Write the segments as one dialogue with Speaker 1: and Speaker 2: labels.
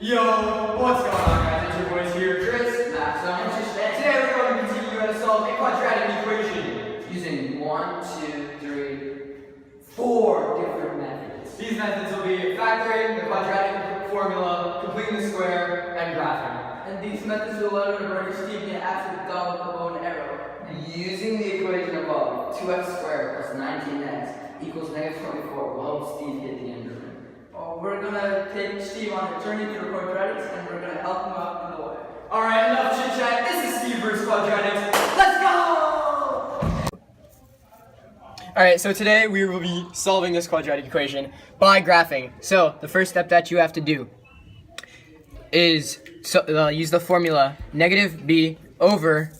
Speaker 1: Yo, what's going on, guys? It's your boys here, Chris, Max, and today we're going to continue to solve a quadratic equation using 1, 2, 3, 4 different methods. These methods will be factoring, the quadratic formula, completing the square, and graphing.
Speaker 2: And these methods will allow you to break Steve an absolute double of bow and arrow.
Speaker 3: Using the equation above, 2x squared plus 19x equals negative 24 will help Steve hit the end ring.
Speaker 2: We're gonna take Steve on a journey through quadratics and we're gonna help him out in the way.
Speaker 1: Alright, enough chit chat. This is Steve versus Quadratics. Let's go! Alright, so today we will be solving this quadratic equation by graphing. So, the first step that you have to do is use the formula negative b over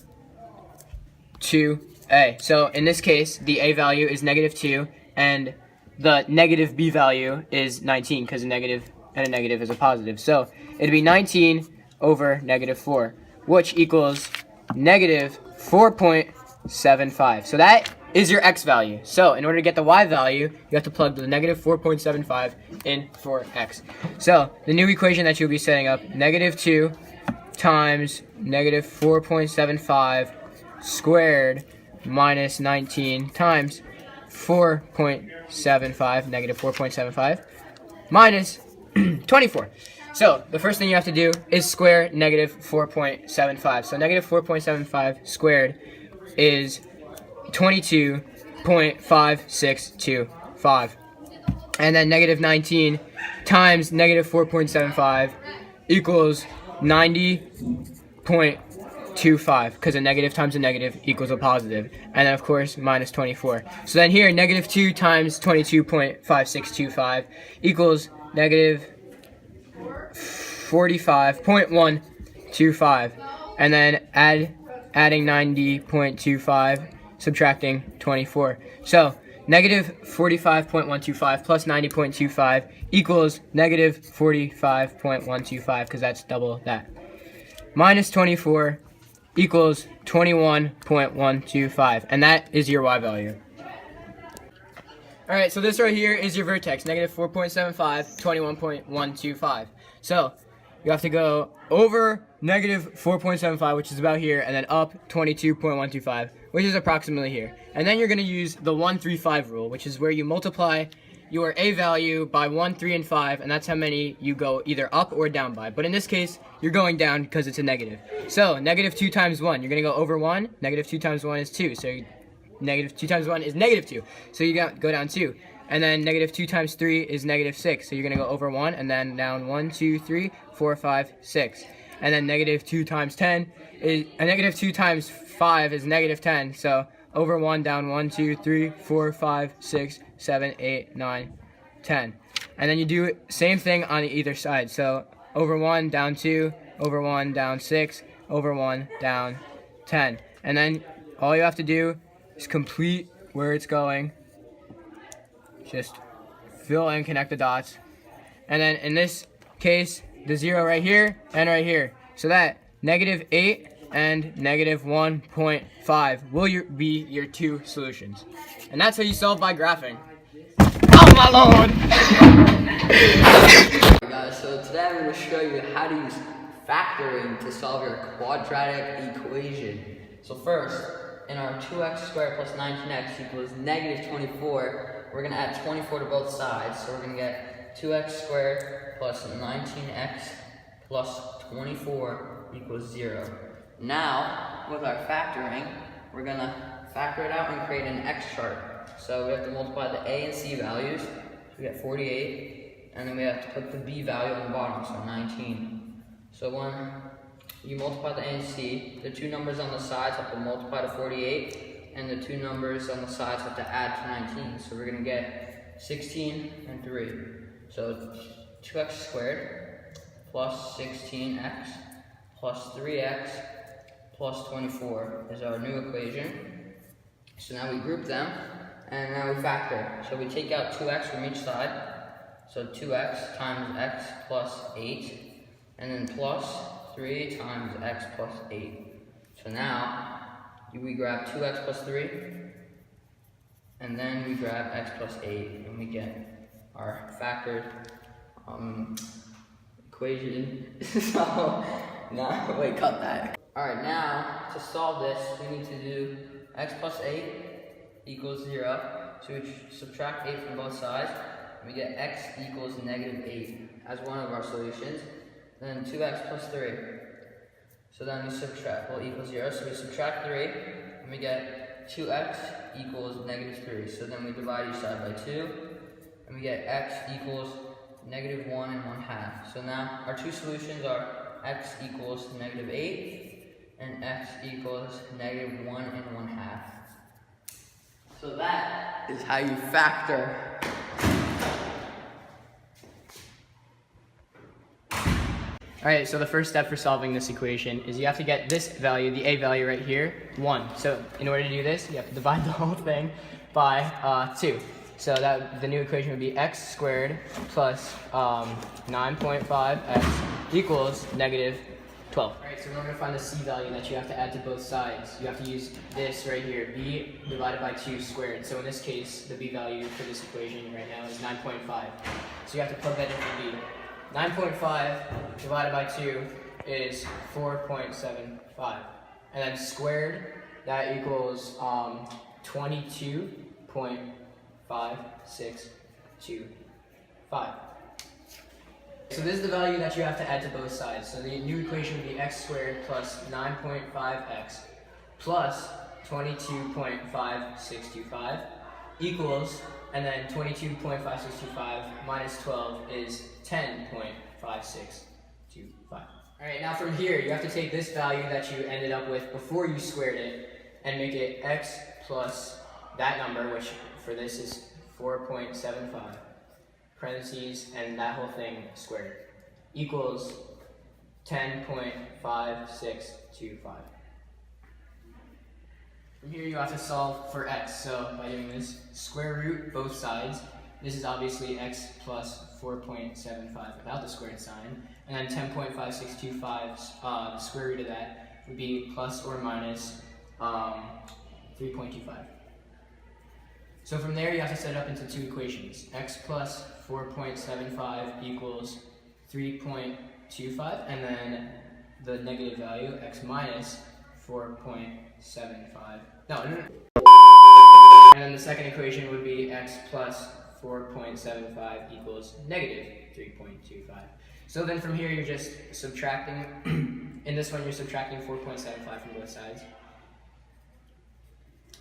Speaker 1: 2a. So, in this case, the a value is negative 2 and the negative b value is 19 because a negative and a negative is a positive. So it'd be 19 over negative 4, which equals negative 4.75. So that is your x value. So in order to get the y value, you have to plug the negative 4.75 in for x. So the new equation that you'll be setting up, negative 2 times negative 4.75 squared minus 19 times 4.75, negative 4.75, minus 24. So, the first thing you have to do is square negative 4.75. So, negative 4.75 squared is 22.5625. And then negative 19 times negative 4.75 equals 90.25, because a negative times a negative equals a positive, and then of course minus 24. So then here, negative 2 times 22.5625 equals negative 45.125, and then adding 90.25, subtracting 24. So negative 45.125 plus 90.25 equals negative 45.125, because that's double that. Minus 24 equals 21.125, and that is your y value. Alright, so this right here is your vertex, negative 4.75, 21.125. So, you have to go over negative 4.75, which is about here, and then up 22.125, which is approximately here. And then you're going to use the 1, 3, 5 rule, which is where you multiply your a value by 1, 3, and 5, and that's how many you go either up or down by. But in this case, you're going down because it's a negative. So, negative 2 times 1, you're going to go over 1. Negative 2 times 1 is 2. So, negative 2 times 1 is negative 2. So, you go down 2. And then negative 2 times 3 is negative 6. So, you're going to go over 1 and then down 1, 2, 3, 4, 5, 6. And then negative 2 times 10 is negative 2 times 5 is negative 10. So, over 1, down 1, 2, 3, 4, 5, 6, 7, 8, 9, 10. And then you do same thing on either side. So over 1, down 2, over 1, down 6, over 1, down 10. And then all you have to do is complete where it's going. Just fill and connect the dots. And then in this case, the 0 right here and right here. So that negative 8 and negative 1.5 will be your two solutions. And that's how you solve by graphing. Oh my lord!
Speaker 3: Hey guys, so today I'm going to show you how to use factoring to solve your quadratic equation. So first, in our 2x squared plus 19x equals negative 24, we're going to add 24 to both sides. So we're going to get 2x squared plus 19x plus 24 equals 0. Now, with our factoring, we're going to factor it out and create an x chart. So we have to multiply the a and c values. So we get 48, and then we have to put the b value on the bottom, so 19. So when you multiply the a and c, the two numbers on the sides have to multiply to 48, and the two numbers on the sides have to add to 19. So we're going to get 16 and 3. So 2x squared plus 16x plus 3x plus 24 is our new equation. So now we group them, and now we factor. So we take out 2x from each side. So 2x times x plus 8, and then plus 3 times x plus 8. So now we grab 2x plus 3, and then we grab x plus 8, and we get our factored equation. So, now, wait, cut that. Alright, now, to solve this, we need to do x plus 8 equals 0. So we subtract 8 from both sides, and we get x equals negative 8 as one of our solutions. Then 2x plus 3. So then we subtract, well, equals 0. So we subtract 3, and we get 2x equals negative 3. So then we divide each side by 2, and we get x equals negative 1 and 1/2. So now our two solutions are x equals negative 8 and x equals negative 1 and 1/2. So that is how you factor.
Speaker 1: Alright, so the first step for solving this equation is you have to get this value, the a value right here, 1. So in order to do this, you have to divide the whole thing by 2. So that the new equation would be x squared plus 9.5x equals negative 12. Alright, so in order to find the c value that you have to add to both sides, you have to use this right here, b divided by 2 squared. So in this case, the b value for this equation right now is 9.5. So you have to plug that in for b. 9.5 divided by 2 is 4.75. And then squared, that equals 22.565. So this is the value that you have to add to both sides. So the new equation would be x squared plus 9.5x plus 22.565 equals, and then 22.565 minus 12 is 10.565. Alright, now from here, you have to take this value that you ended up with before you squared it and make it x plus that number, which for this is 4.75, parentheses, and that whole thing squared, equals 10.565. From here you have to solve for x, so by doing this, square root both sides. This is obviously x plus 4.75 without the squared sign, and then 10.5625, the square root of that would be plus or minus 3.25. So from there you have to set it up into two equations. X plus 4.75 equals 3.25, and then the negative value, x minus 4.75. No. And then the second equation would be x plus 4.75 equals negative 3.25. So then from here you're just subtracting, in this one you're subtracting 4.75 from both sides.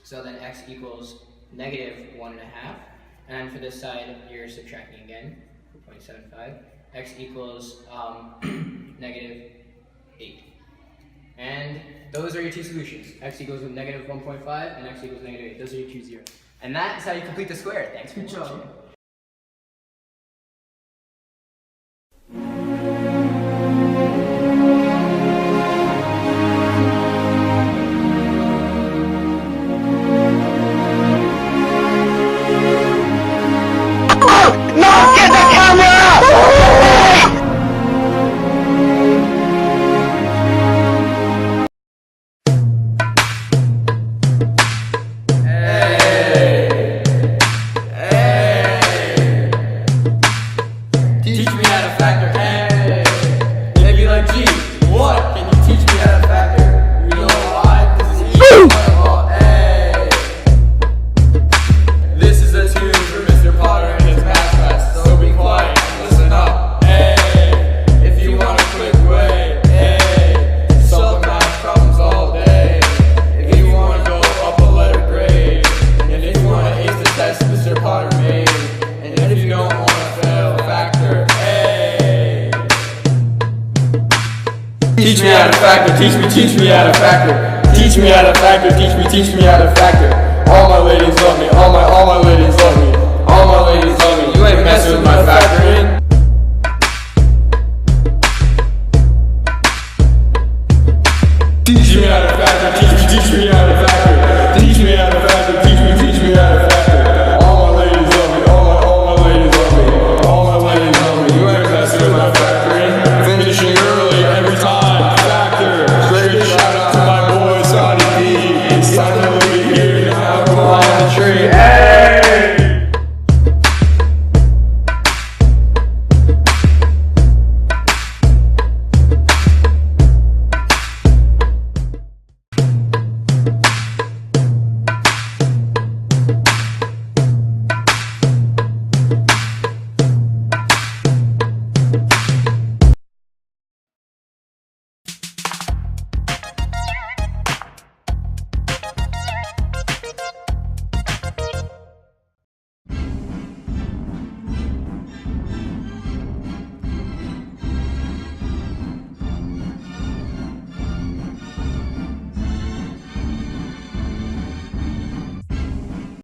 Speaker 1: So then x equals negative 1.5, and then for this side you're subtracting again, 4.75. X equals negative 8. And those are your two solutions. X equals negative 1.5 and x equals negative 8. Those are your two zeros. And that is how you complete the square. Thanks for watching.
Speaker 4: Teach me how to factor, teach me how to factor. Teach me how to factor, teach me how to factor. All my ladies love me, all my ladies love me. All my ladies love me, you ain't messing with my factoring. Teach me how to factor, teach me how to factor. Teach me how to factor, teach me how to factor. All my ladies love me, all my ladies love me. All my ladies love me, you ain't messing with my factoring. Finishing early every time. Shout out to my boy Sonny B. It's time to leave here. Now go on the tree.